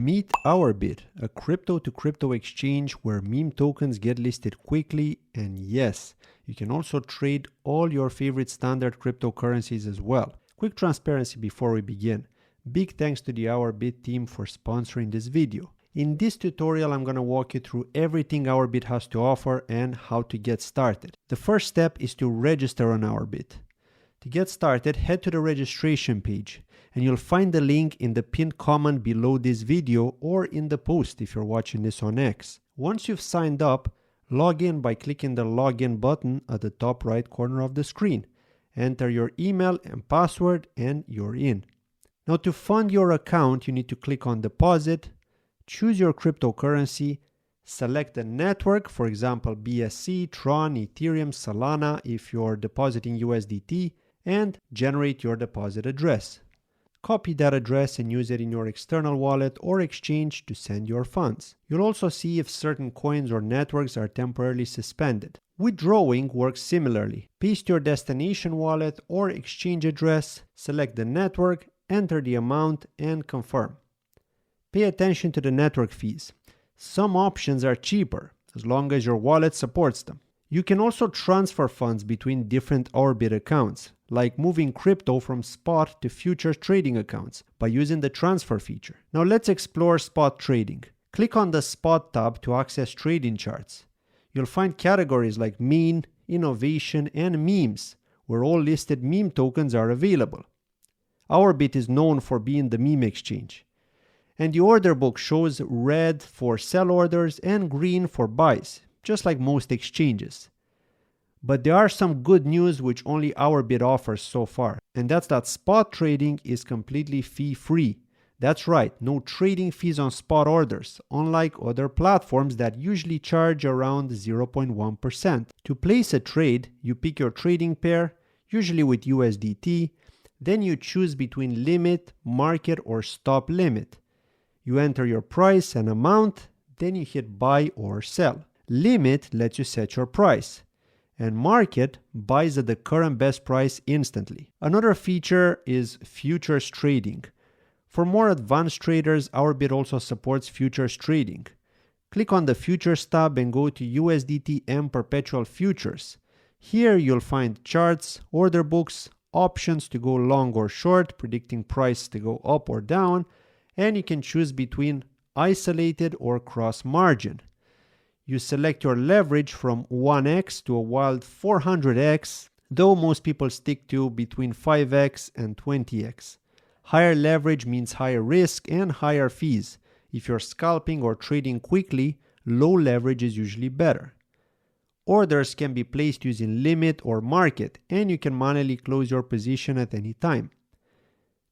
Meet Ourbit, a crypto-to-crypto exchange where meme tokens get listed quickly, and yes, you can also trade all your favorite standard cryptocurrencies as well. Quick transparency before we begin. Big thanks to the Ourbit team for sponsoring this video. In this tutorial, I'm going to walk you through everything Ourbit has to offer and how to get started. The first step is to register on Ourbit. To get started, head to the registration page, and you'll find the link in the pinned comment below this video or in the post if you're watching this on X. Once you've signed up, log in by clicking the login button at the top right corner of the screen. Enter your email and password and you're in. Now to fund your account, you need to click on deposit, choose your cryptocurrency, select the network, for example BSC, Tron, Ethereum, Solana if you're depositing USDT, and generate your deposit address. Copy that address and use it in your external wallet or exchange to send your funds. You'll also see if certain coins or networks are temporarily suspended. Withdrawing works similarly. Paste your destination wallet or exchange address, select the network, enter the amount, and confirm. Pay attention to the network fees. Some options are cheaper, as long as your wallet supports them. You can also transfer funds between different Ourbit accounts, like moving crypto from spot to futures trading accounts by using the transfer feature. Now let's explore spot trading. Click on the Spot tab to access trading charts. You'll find categories like Mean, Innovation, and Memes, where all listed meme tokens are available. Ourbit is known for being the meme exchange. And the order book shows red for sell orders and green for buys, just like most exchanges. But there are some good news which only Ourbit offers so far, and that's that spot trading is completely fee-free. That's right, no trading fees on spot orders, unlike other platforms that usually charge around 0.1%. To place a trade, you pick your trading pair, usually with USDT, then you choose between limit, market, or stop limit. You enter your price and amount, then you hit buy or sell. Limit lets you set your price, and market buys at the current best price instantly. Another feature is futures trading. For more advanced traders, Ourbit also supports futures trading. Click on the Futures tab and go to USDT M Perpetual Futures. Here you'll find charts, order books, options to go long or short, predicting price to go up or down, and you can choose between isolated or cross margin. You select your leverage from 1x to a wild 400x, though most people stick to between 5x and 20x. Higher leverage means higher risk and higher fees. If you're scalping or trading quickly, low leverage is usually better. Orders can be placed using limit or market, and you can manually close your position at any time.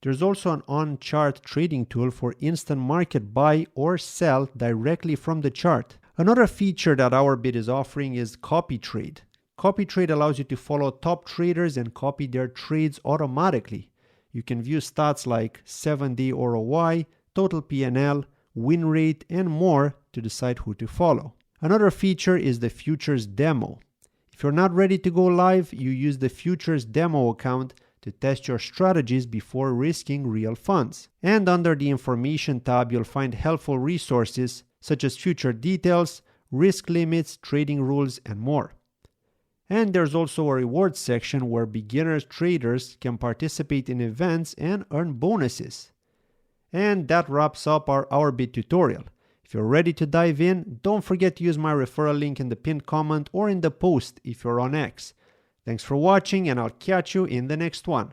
There's also an on-chart trading tool for instant market buy or sell directly from the chart. Another feature that Ourbit is offering is copy trade. Copy trade allows you to follow top traders and copy their trades automatically. You can view stats like 7-day ROI, total P&L, win rate, and more to decide who to follow. Another feature is the futures demo. If you're not ready to go live, you use the futures demo account to test your strategies before risking real funds. And under the information tab, you'll find helpful resources such as future details, risk limits, trading rules, and more. And there's also a rewards section where beginner traders can participate in events and earn bonuses. And that wraps up our Ourbit tutorial. If you're ready to dive in, don't forget to use my referral link in the pinned comment or in the post if you're on X. Thanks for watching, and I'll catch you in the next one.